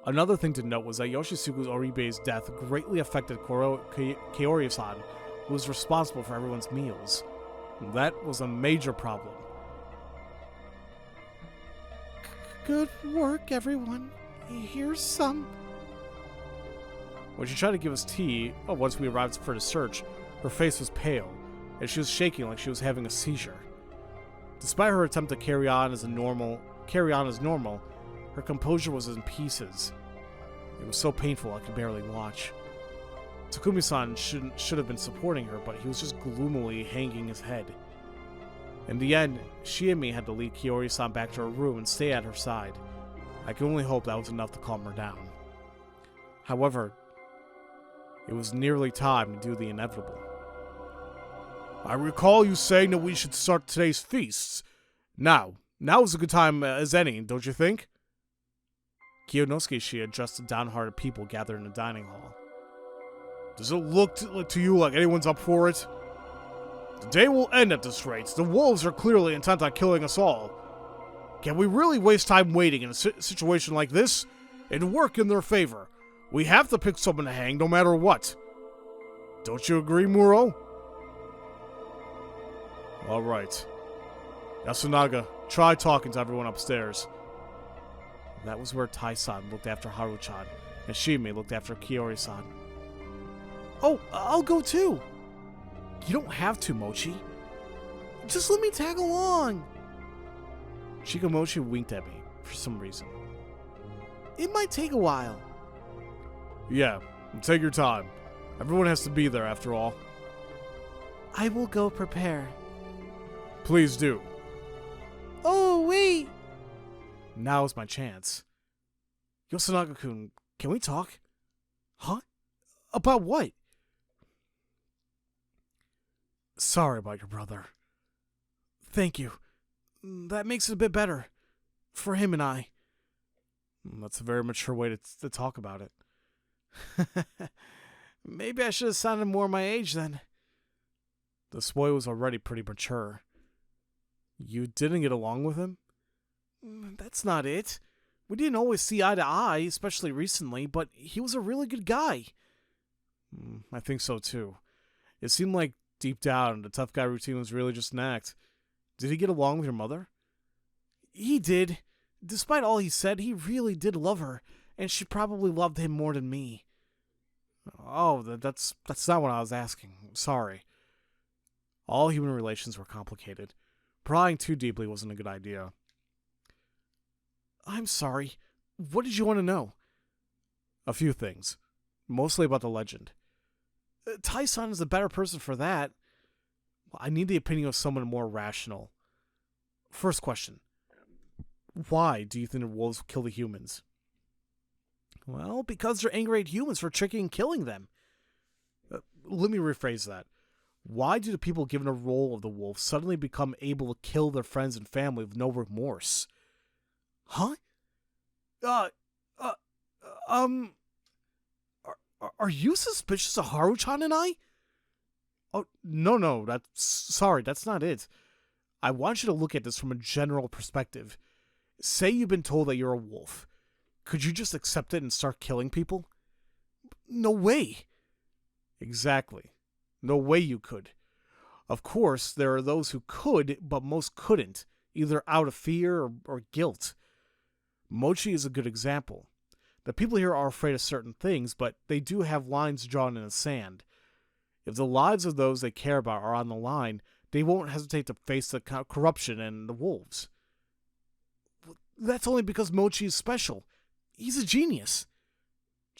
Speaker 2: Another thing to note was that Yoshitsugu's Oribe's death greatly affected Kaori-san, who was responsible for everyone's meals. That was a major problem.
Speaker 1: Good work, everyone. Here's some.
Speaker 2: When she tried to give us tea, once we arrived for the search, her face was pale, and she was shaking like she was having a seizure. Despite her attempt to carry on as normal, her composure was in pieces. It was so painful I could barely watch. Takumi-san should have been supporting her, but he was just gloomily hanging his head. In the end, she and me had to lead Kiori-san back to her room and stay at her side. I can only hope that was enough to calm her down. However, it was nearly time to do the inevitable. I recall you saying that we should start today's feasts. Now is a good time as any, don't you think? Kiyonosuke addressed the downhearted people gathered in the dining hall. Does it look to you like anyone's up for it? The day will end at this rate. The wolves are clearly intent on killing us all. Can we really waste time waiting in a situation like this? It'd work in their favor. We have to pick someone to hang no matter what. Don't you agree, Muro? Alright. Yasunaga, try talking to everyone upstairs. That was where Tai-san looked after Haru-chan, and Shime looked after Kiori-san.
Speaker 1: Oh, I'll go too.
Speaker 2: You don't have to, Mochi.
Speaker 1: Just let me tag along.
Speaker 2: Shikamochi winked at me, for some reason.
Speaker 1: It might take a while.
Speaker 2: Yeah, take your time. Everyone has to be there, after all.
Speaker 1: I will go prepare.
Speaker 2: Please do.
Speaker 1: Oh, wait.
Speaker 2: Now's my chance. Yasunaga-kun, can we talk?
Speaker 1: Huh? About what?
Speaker 2: Sorry about your brother.
Speaker 1: Thank you. That makes it a bit better. For him and I.
Speaker 2: That's a very mature way to talk about it.
Speaker 1: Maybe I should have sounded more my age then.
Speaker 2: This boy was already pretty mature. You didn't get along with him?
Speaker 1: That's not it. We didn't always see eye to eye, especially recently, but he was a really good guy.
Speaker 2: I think so too. It seemed like deep down the tough guy routine was really just an act. Did he get along with your mother?
Speaker 1: He did. Despite all he said, he really did love her, and she probably loved him more than me.
Speaker 2: Oh, that's not what I was asking. Sorry. All human relations were complicated. Prying too deeply wasn't a good idea.
Speaker 1: I'm sorry. What did you want to know?
Speaker 2: A few things. Mostly about the legend.
Speaker 1: Tai-san is a better person for that.
Speaker 2: I need the opinion of someone more rational. First question. Why do you think the wolves kill the humans?
Speaker 1: Well, because they're angry at humans for tricking and killing them.
Speaker 2: Let me rephrase that. Why do the people given a role of the wolf suddenly become able to kill their friends and family with no remorse?
Speaker 1: Huh? Are you suspicious of Haru-chan and I?
Speaker 2: Oh, no, sorry, that's not it. I want you to look at this from a general perspective. Say you've been told that you're a wolf. Could you just accept it and start killing people?
Speaker 1: No way.
Speaker 2: Exactly. No way you could. Of course, there are those who could, but most couldn't, either out of fear or guilt. Mochi is a good example. The people here are afraid of certain things, but they do have lines drawn in the sand. If the lives of those they care about are on the line, they won't hesitate to face the corruption and the wolves.
Speaker 1: That's only because Mochi is special. He's a genius.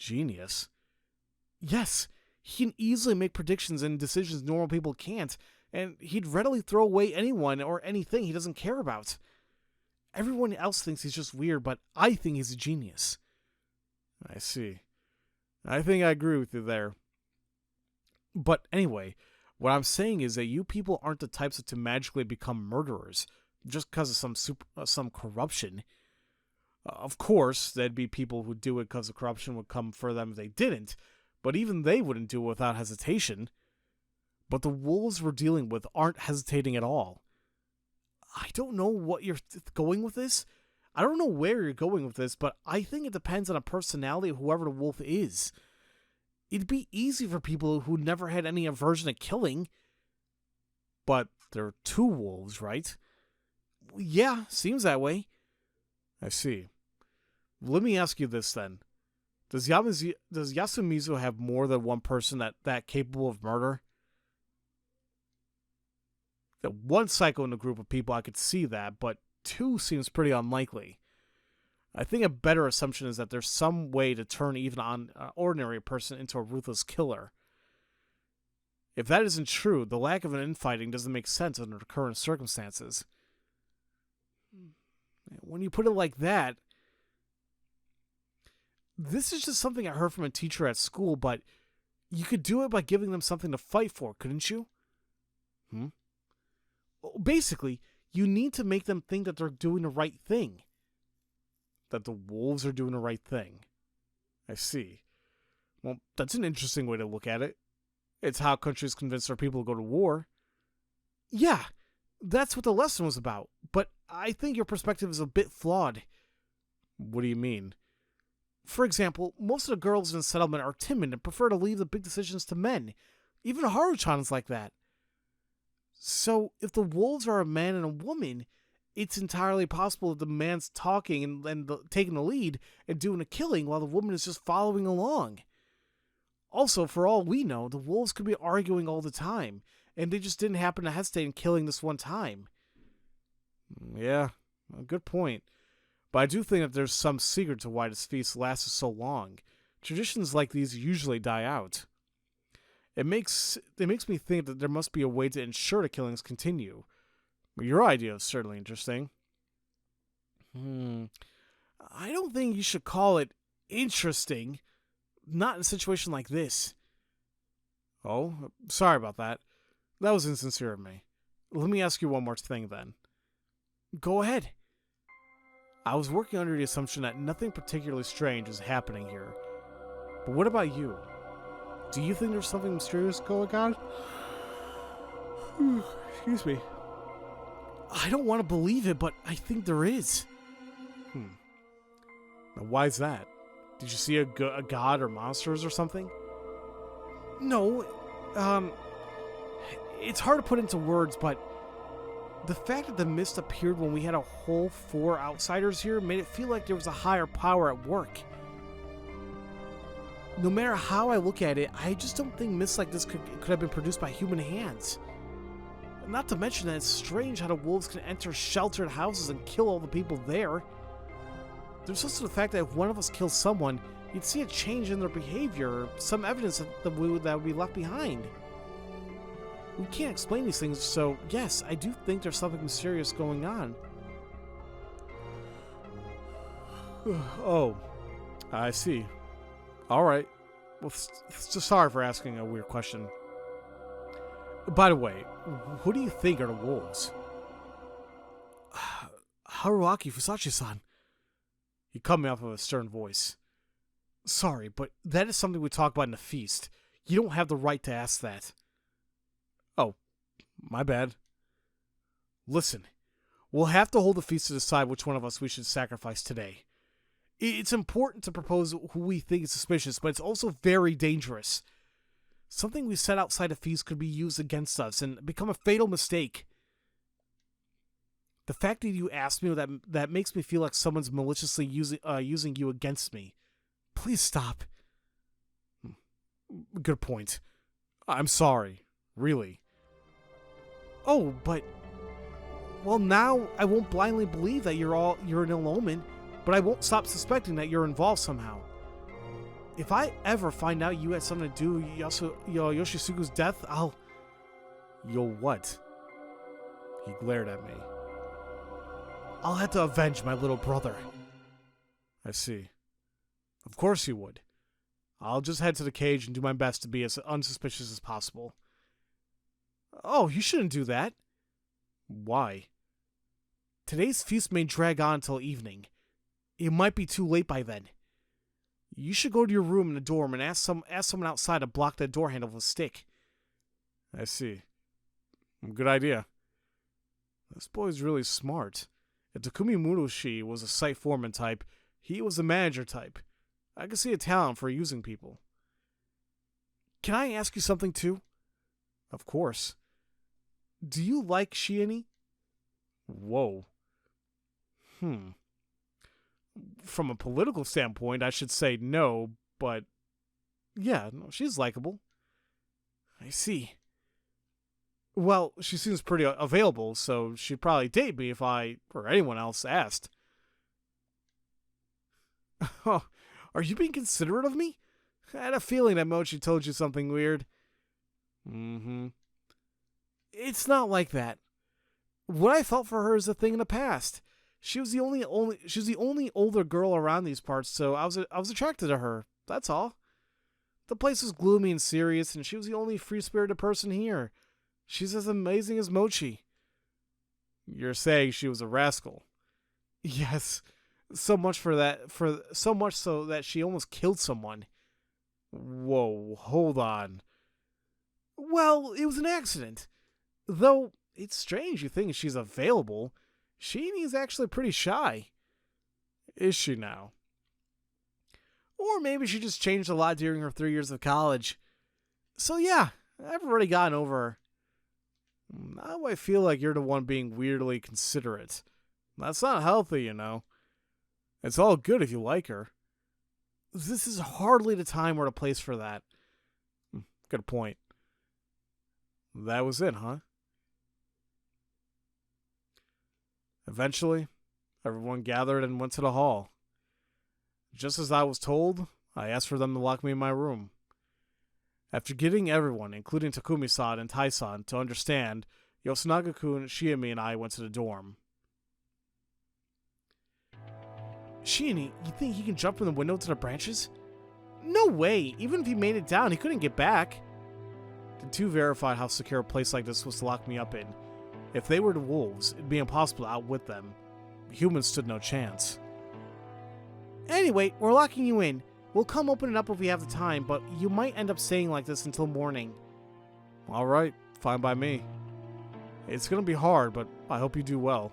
Speaker 1: Genius? Yes, he can easily make predictions and decisions normal people can't, and he'd readily throw away anyone or anything he doesn't care about. Everyone else thinks he's just weird, but I think he's a genius. I see. I think I agree with you there. But anyway, what I'm saying is that you people aren't the types to magically become murderers just because of some corruption. Of course, there'd be people who do it because the corruption would come for them if they didn't, but even they wouldn't do it without hesitation. But the wolves we're dealing with aren't hesitating at all. I don't know what you're going with this. I don't know where you're going with this, but I think it depends on the personality of whoever the wolf is. It'd be easy for people who never had any aversion to killing. But there are two wolves, right? Yeah, seems that way. I see. Let me ask you this then. Does Yasumizu have more than one person that capable of murder? The one psycho in the group of people, I could see that, but two seems pretty unlikely. I think a better assumption is that there's some way to turn even an ordinary person into a ruthless killer. If that isn't true, the lack of an infighting doesn't make sense under the current circumstances. When you put it like that, this is just something I heard from a teacher at school, but you could do it by giving them something to fight for, couldn't you? Basically, you need to make them think that they're doing the right thing. That the wolves are doing the right thing. I see. Well, that's an interesting way to look at it. It's how countries convince their people to go to war. Yeah, that's what the lesson was about, but I think your perspective is a bit flawed. What do you mean? For example, most of the girls in the settlement are timid and prefer to leave the big decisions to men. Even Haruchan's like that. So, if the wolves are a man and a woman, it's entirely possible that the man's talking and taking the lead and doing the killing while the woman is just following along. Also, for all we know, the wolves could be arguing all the time, and they just didn't happen to hesitate in killing this one time. Yeah, a good point. But I do think that there's some secret to why this feast lasted so long. Traditions like these usually die out. It makes me think that there must be a way to ensure the killings continue. Your idea is certainly interesting. I don't think you should call it interesting. Not in a situation like this. Oh, sorry about that. That was insincere of me. Let me ask you one more thing then. Go ahead. I was working under the assumption that nothing particularly strange is happening here. But what about you? Do you think there's something mysterious going on? Excuse me. I don't want to believe it, but I think there is. Now, why is that? Did you see a god or monsters or something? No, it's hard to put into words, but the fact that the mist appeared when we had a whole 4 outsiders here made it feel like there was a higher power at work. No matter how I look at it, I just don't think mists like this could have been produced by human hands. Not to mention that it's strange how the wolves can enter sheltered houses and kill all the people there. There's also the fact that if one of us kills someone, you'd see a change in their behavior, or some evidence that would be left behind. We can't explain these things, so yes, I do think there's something mysterious going on. Oh, I see. Alright. Well, sorry for asking a weird question. By the way, who do you think are the wolves? Haruaki Fusachi-san. He cut me off with a stern voice. Sorry, but that is something we talk about in the feast. You don't have the right to ask that. Oh, my bad. Listen, we'll have to hold the feast to decide which one of us we should sacrifice today. It's important to propose who we think is suspicious, but it's also very dangerous. Something we said outside a feast could be used against us and become a fatal mistake. The fact that you asked me that makes me feel like someone's maliciously using you against me. Please stop. Good point. I'm sorry. Really. Oh, but... Well, now I won't blindly believe that you're an ill omen, but I won't stop suspecting that you're involved somehow. If I ever find out you had something to do with Yoshisugu's death, I'll...
Speaker 2: You'll what? He glared at me.
Speaker 1: I'll have to avenge my little brother.
Speaker 2: I see. Of course you would. I'll just head to the cage and do my best to be as unsuspicious as possible.
Speaker 1: Oh, you shouldn't do that.
Speaker 2: Why?
Speaker 1: Today's feast may drag on until evening. It might be too late by then. You should go to your room in the dorm and ask someone outside to block that door handle with a stick.
Speaker 2: I see. Good idea. This boy's really smart. If Takumi Muroshi was a site foreman type, he was a manager type. I could see a talent for using people.
Speaker 1: Can I ask you something too?
Speaker 2: Of course.
Speaker 1: Do you like Shioni?
Speaker 2: Whoa. From a political standpoint, I should say no, but yeah, no, she's likable.
Speaker 1: I see.
Speaker 2: Well, she seems pretty available, so she'd probably date me if I, or anyone else, asked.
Speaker 1: Oh, are you being considerate of me? I had a feeling that Mochi told you something weird. It's not like that. What I felt for her is a thing in the past. She was the only older girl around these parts, so I was attracted to her. That's all. The place was gloomy and serious, and she was the only free-spirited person here. She's as amazing as Mochi.
Speaker 2: You're saying she was a rascal?
Speaker 1: Yes. So much so that she almost killed someone.
Speaker 2: Whoa, hold on.
Speaker 1: Well, it was an accident. Though it's strange you think she's available. Sheenie's actually pretty shy.
Speaker 2: Is she now?
Speaker 1: Or maybe she just changed a lot during her 3 years of college. So yeah, I've already gotten over her.
Speaker 2: Now I feel like you're the one being weirdly considerate. That's not healthy, you know. It's all good if you like her.
Speaker 1: This is hardly the time or the place for that.
Speaker 2: Good point. That was it, huh? Eventually, everyone gathered and went to the hall. Just as I was told, I asked for them to lock me in my room. After getting everyone, including Takumi-san and Tai-san, to understand, Yosunaga-kun, Shiemi, and I went to the dorm.
Speaker 1: Shioni, you think he can jump from the window to the branches? No way! Even if he made it down, he couldn't get back.
Speaker 2: The two verified how secure a place like this was to lock me up in. If they were the wolves, it'd be impossible to outwit them. Humans stood no chance.
Speaker 1: Anyway, we're locking you in. We'll come open it up if we have the time, but you might end up staying like this until morning.
Speaker 2: Alright, fine by me. It's gonna be hard, but I hope you do well.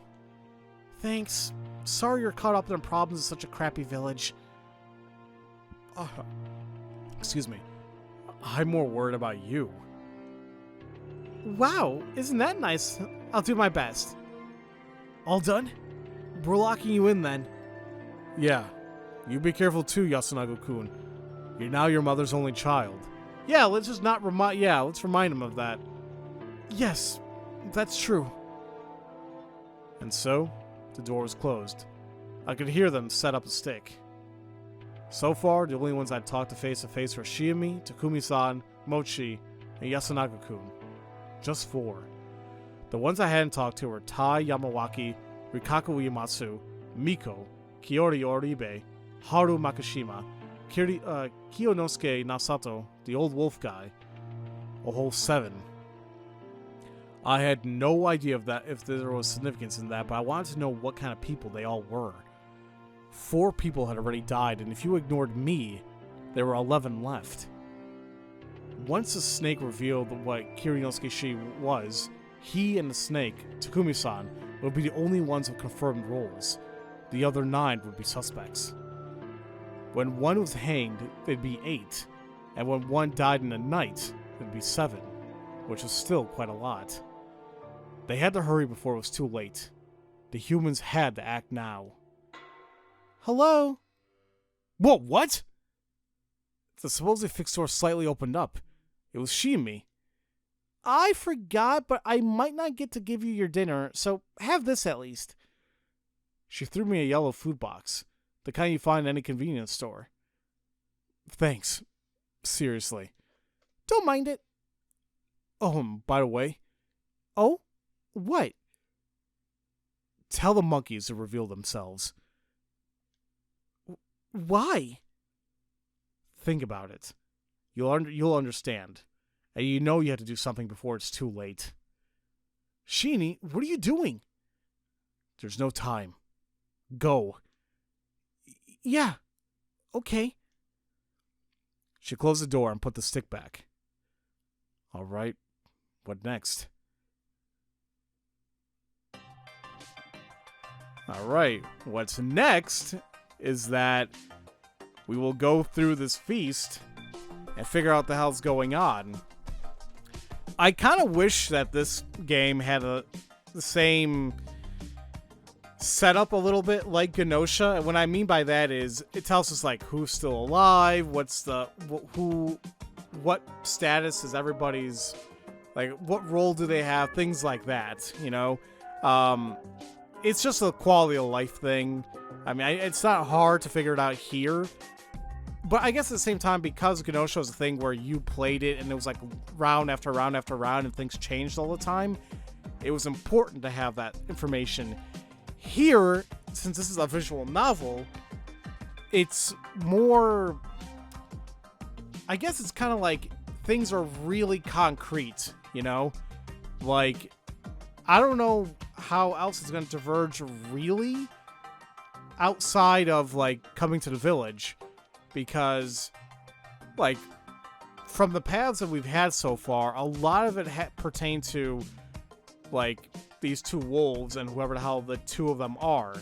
Speaker 1: Thanks. Sorry you're caught up in problems in such a crappy village.
Speaker 2: Excuse me. I'm more worried about you.
Speaker 1: Wow, isn't that nice? I'll do my best. All done? We're locking you in then.
Speaker 2: Yeah. You be careful too, Yasunaga-kun. You're now your mother's only child.
Speaker 1: Yeah, let's remind him of that. Yes, that's true.
Speaker 2: And so, the door was closed. I could hear them set up a stick. So far, the only ones I'd talked to face-to-face were Shiemi, Takumi-san, Mochi, and Yasunaga-kun. Just 4. The ones I hadn't talked to were Tai Yamawaki, Rikaku Uematsu, Miko, Kiori Oribe, Haru Makishima, Kiyonosuke Nasato, the old wolf guy. A whole 7. I had no idea if there was significance in that, but I wanted to know what kind of people they all were. 4 people had already died, and if you ignored me, there were 11 left. Once the snake revealed what Kirinosuke was, he and the snake, Takumi-san, would be the only ones with confirmed roles. The other 9 would be suspects. When one was hanged, they'd be 8, and when one died in the night, it'd be 7, which was still quite a lot. They had to hurry before it was too late. The humans had to act now.
Speaker 1: Hello?
Speaker 2: Whoa, what? The supposed fixed door slightly opened up. It was Shiemi.
Speaker 1: I forgot, but I might not get to give you your dinner, so have this at least.
Speaker 2: She threw me a yellow food box, the kind you find in any convenience store. Thanks. Seriously.
Speaker 1: Don't mind it.
Speaker 2: Oh, by the way,
Speaker 1: Oh? What?
Speaker 2: tell the monkeys to reveal themselves.
Speaker 1: Why?
Speaker 2: Think about it. You'll understand. And you know you have to do something before it's too late.
Speaker 1: Sheenie, what are you doing?
Speaker 2: There's no time. Go.
Speaker 1: Yeah. Okay.
Speaker 2: She closed the door and put the stick back. All right. What next? All right. What's next is that we will go through this feast and figure out the hell's going on. I kind of wish that this game had the same setup a little bit like Genosha. And what I mean by that is it tells us like who's still alive, what's the what status is everybody's, like what role do they have, things like that, you know. It's just a quality of life thing. I mean, it's not hard to figure it out here. But I guess at the same time, because Genosha was a thing where you played it and it was like round after round after round and things changed all the time, it was important to have that information. Here, since this is a visual novel, it's more... I guess it's kind of like things are really concrete, you know? Like, I don't know how else it's going to diverge really outside of, like, coming to the village. Because, like, from the paths that we've had so far, a lot of it pertained to, like, these two wolves and whoever the hell the two of them are.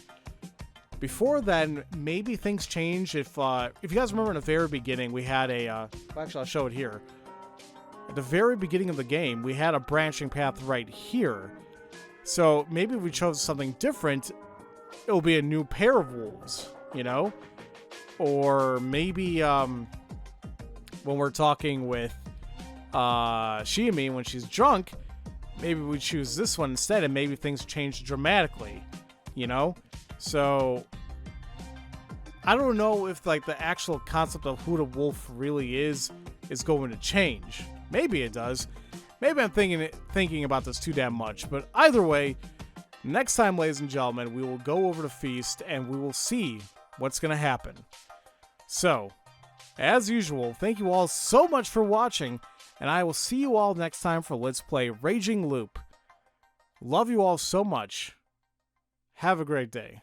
Speaker 2: Before then, maybe things change. If you guys remember in the very beginning, we had a... well, actually, I'll show it here. At the very beginning of the game, we had a branching path right here. So maybe if we chose something different, it'll be a new pair of wolves, you know? Or maybe when we're talking with Shiami when she's drunk, maybe we choose this one instead and maybe things change dramatically, you know? So I don't know if like the actual concept of who the wolf really is going to change. Maybe it does. Maybe I'm thinking about this too damn much. But either way, next time, ladies and gentlemen, we will go over the feast and we will see what's going to happen. So, as usual, thank you all so much for watching, and I will see you all next time for Let's Play Raging Loop. Love you all so much. Have a great day.